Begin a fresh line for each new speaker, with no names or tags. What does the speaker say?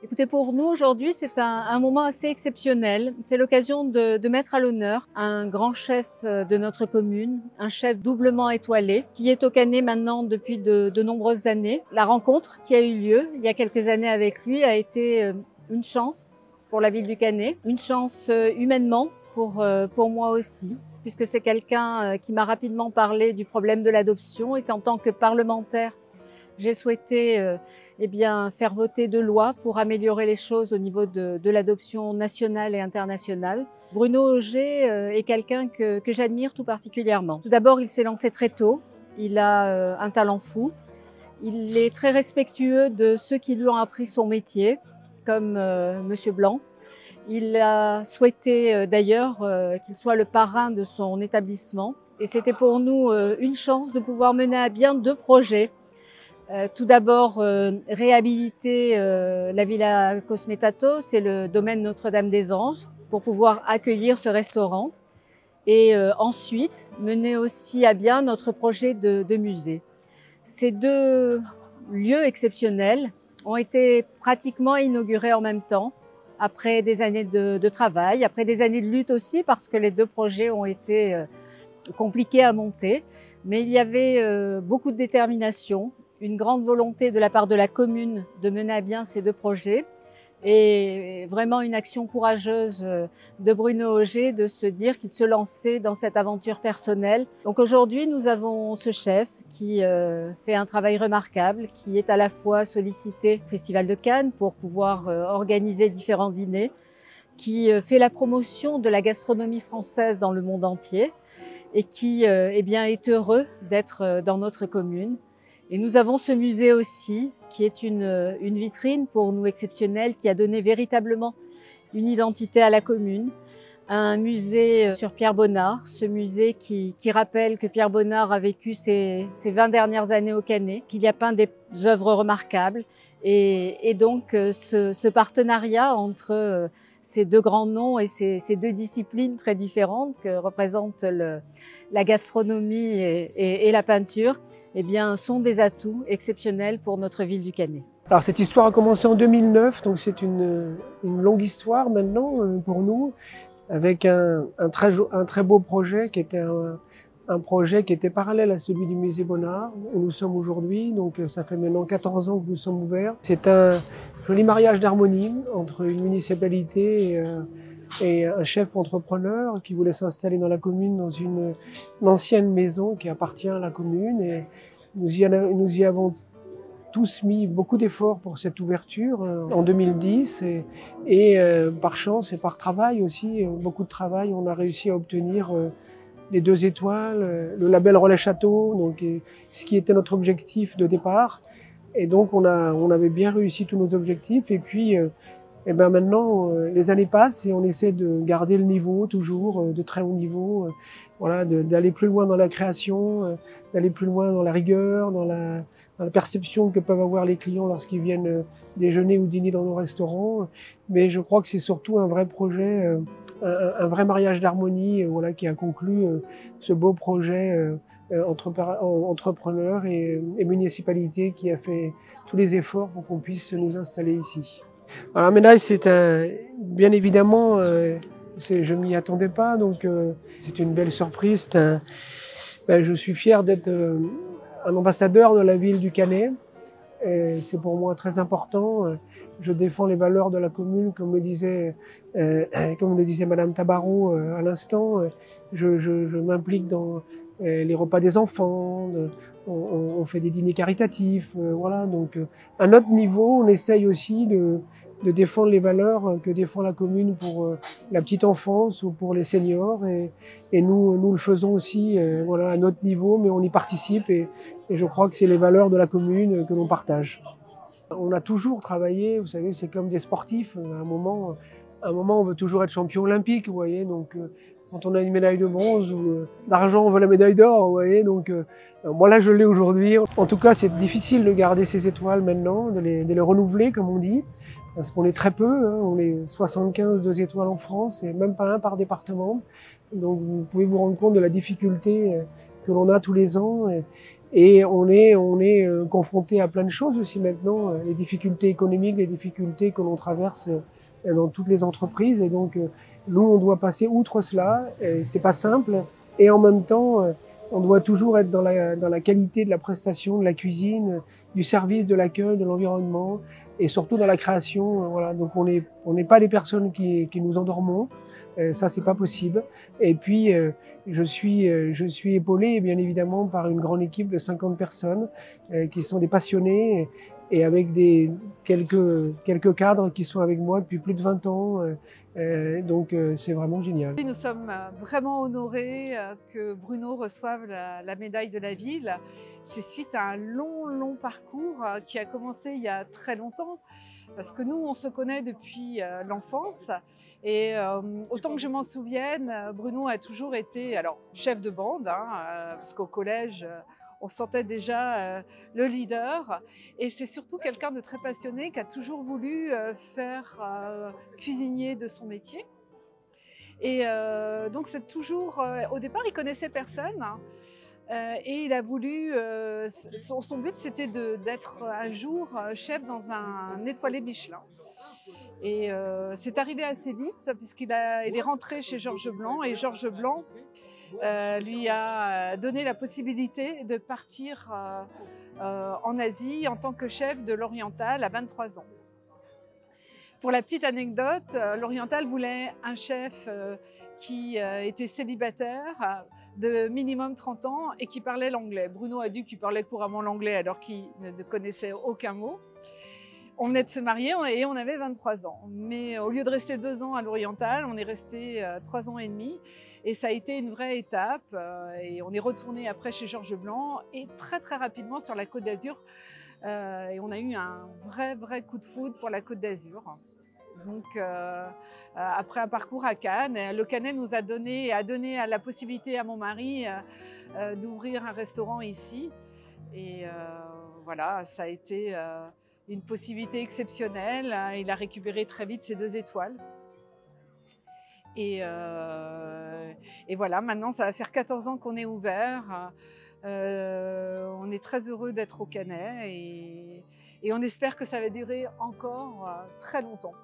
Écoutez, pour nous aujourd'hui, c'est un moment assez exceptionnel. C'est l'occasion de mettre à l'honneur un grand chef de notre commune, un chef doublement étoilé, qui est au Canet maintenant depuis de nombreuses années. La rencontre qui a eu lieu il y a quelques années avec lui a été une chance pour la ville du Canet, une chance humainement pour moi aussi, puisque c'est quelqu'un qui m'a rapidement parlé du problème de l'adoption et qu'en tant que parlementaire, j'ai souhaité faire voter deux lois pour améliorer les choses au niveau de l'adoption nationale et internationale. Bruno Oger est quelqu'un que j'admire tout particulièrement. Tout d'abord, il s'est lancé très tôt. Il a un talent fou. Il est très respectueux de ceux qui lui ont appris son métier, comme Monsieur Blanc. Il a souhaité d'ailleurs qu'il soit le parrain de son établissement. Et c'était pour nous une chance de pouvoir mener à bien deux projets. Tout d'abord, réhabiliter la Villa Cosmetato, c'est le domaine Notre-Dame-des-Anges, pour pouvoir accueillir ce restaurant. Et ensuite, mener aussi à bien notre projet de musée. Ces deux lieux exceptionnels ont été pratiquement inaugurés en même temps, après des années de travail, après des années de lutte aussi, parce que les deux projets ont été compliqués à monter. Mais il y avait beaucoup de détermination, une grande volonté de la part de la commune de mener à bien ces deux projets et vraiment une action courageuse de Bruno Oger de se dire qu'il se lançait dans cette aventure personnelle. Donc aujourd'hui, nous avons ce chef qui fait un travail remarquable, qui est à la fois sollicité au Festival de Cannes pour pouvoir organiser différents dîners, qui fait la promotion de la gastronomie française dans le monde entier et qui est heureux d'être dans notre commune. Et nous avons ce musée aussi, qui est une vitrine pour nous exceptionnelle, qui a donné véritablement une identité à la commune. Un musée sur Pierre Bonnard, ce musée qui rappelle que Pierre Bonnard a vécu ses 20 dernières années au Canet, qu'il y a peint des œuvres remarquables. Et donc ce partenariat entre ces deux grands noms et ces deux disciplines très différentes que représentent la gastronomie et la peinture, eh bien, sont des atouts exceptionnels pour notre ville du Canet.
Alors cette histoire a commencé en 2009, donc c'est une longue histoire maintenant pour nous, avec un très beau projet qui était un projet qui était parallèle à celui du musée Bonnard, où nous sommes aujourd'hui. Donc ça fait maintenant 14 ans que nous sommes ouverts. C'est un joli mariage d'harmonie entre une municipalité et un chef entrepreneur qui voulait s'installer dans la commune, dans une ancienne maison qui appartient à la commune. Et nous y avons tous mis beaucoup d'efforts pour cette ouverture en 2010 et par chance et par travail aussi, beaucoup de travail, on a réussi à obtenir les 2 étoiles, le label Relais Château, donc ce qui était notre objectif de départ. Et donc on avait bien réussi tous nos objectifs. Et puis maintenant les années passent et on essaie de garder le niveau toujours de très haut niveau, voilà, d'aller plus loin dans la création, d'aller plus loin dans la rigueur, dans la perception que peuvent avoir les clients lorsqu'ils viennent déjeuner ou dîner dans nos restaurants. Mais je crois que c'est surtout un vrai projet, un vrai mariage d'harmonie, voilà, qui a conclu ce beau projet entrepreneur et municipalité qui a fait tous les efforts pour qu'on puisse nous installer ici. Alors la médaille, c'est bien évidemment, je m'y attendais pas, donc c'est une belle surprise. Je suis fier d'être un ambassadeur de la ville du Canet. C'est pour moi très important. Je défends les valeurs de la commune, comme le disait Madame Tabarot à l'instant. Je m'implique dans les repas des enfants. On fait des dîners caritatifs. Voilà. Donc, à notre niveau, on essaye aussi de défendre les valeurs que défend la commune pour la petite enfance ou pour les seniors. Et nous le faisons aussi voilà, à notre niveau, mais on y participe. Et je crois que c'est les valeurs de la commune que l'on partage. On a toujours travaillé, vous savez, c'est comme des sportifs. À un moment, on veut toujours être champion olympique, vous voyez. Donc, quand on a une médaille de bronze ou d'argent, on veut la médaille d'or, vous voyez. Donc, moi là, je l'ai aujourd'hui. En tout cas, c'est difficile de garder ces étoiles maintenant, de les renouveler, comme on dit, parce qu'on est très peu. Hein, on est 75 2 étoiles en France et même pas un par département. Donc, vous pouvez vous rendre compte de la difficulté que l'on a tous les ans. Et on est confronté à plein de choses aussi maintenant, les difficultés économiques, les difficultés que l'on traverse dans toutes les entreprises. Et donc, nous, on doit passer outre cela. C'est pas simple. Et en même temps, on doit toujours être dans la qualité de la prestation, de la cuisine, du service, de l'accueil, de l'environnement, et surtout dans la création. Voilà. Donc, on n'est pas des personnes qui nous endormons. Ça, c'est pas possible. Et puis, je suis épaulé, bien évidemment, par une grande équipe de 50 personnes qui sont des passionnés et avec quelques cadres qui sont avec moi depuis plus de 20 ans. Donc, c'est vraiment génial.
Nous sommes vraiment honorés que Bruno reçoive la médaille de la ville. C'est suite à un long parcours qui a commencé il y a très longtemps. Parce que nous, on se connaît depuis l'enfance. Et autant que je m'en souvienne, Bruno a toujours été chef de bande, parce qu'au collège, on sentait déjà le leader. Et c'est surtout quelqu'un de très passionné qui a toujours voulu faire cuisinier de son métier. Et donc c'est toujours, au départ il connaissait personne et il a voulu, son but c'était d'être un jour chef dans un étoilé Michelin. Et c'est arrivé assez vite puisqu'il est rentré chez Georges Blanc et Georges Blanc lui a donné la possibilité de partir en Asie en tant que chef de l'Oriental à 23 ans. Pour la petite anecdote, l'Oriental voulait un chef qui était célibataire, de minimum 30 ans et qui parlait l'anglais. Bruno a dit qu'il parlait couramment l'anglais alors qu'il ne connaissait aucun mot. On venait de se marier et on avait 23 ans. Mais au lieu de rester 2 ans à l'Oriental, on est resté 3 ans et demi. Et ça a été une vraie étape. Et on est retourné après chez Georges Blanc et très rapidement sur la Côte d'Azur. Et on a eu un vrai coup de foudre pour la Côte d'Azur. Donc, après un parcours à Cannes, le Canet nous a donné la possibilité à mon mari d'ouvrir un restaurant ici. Et voilà, ça a été une possibilité exceptionnelle. Il a récupéré très vite ses 2 étoiles. Et voilà, maintenant ça va faire 14 ans qu'on est ouvert. On est très heureux d'être au Canet et on espère que ça va durer encore très longtemps.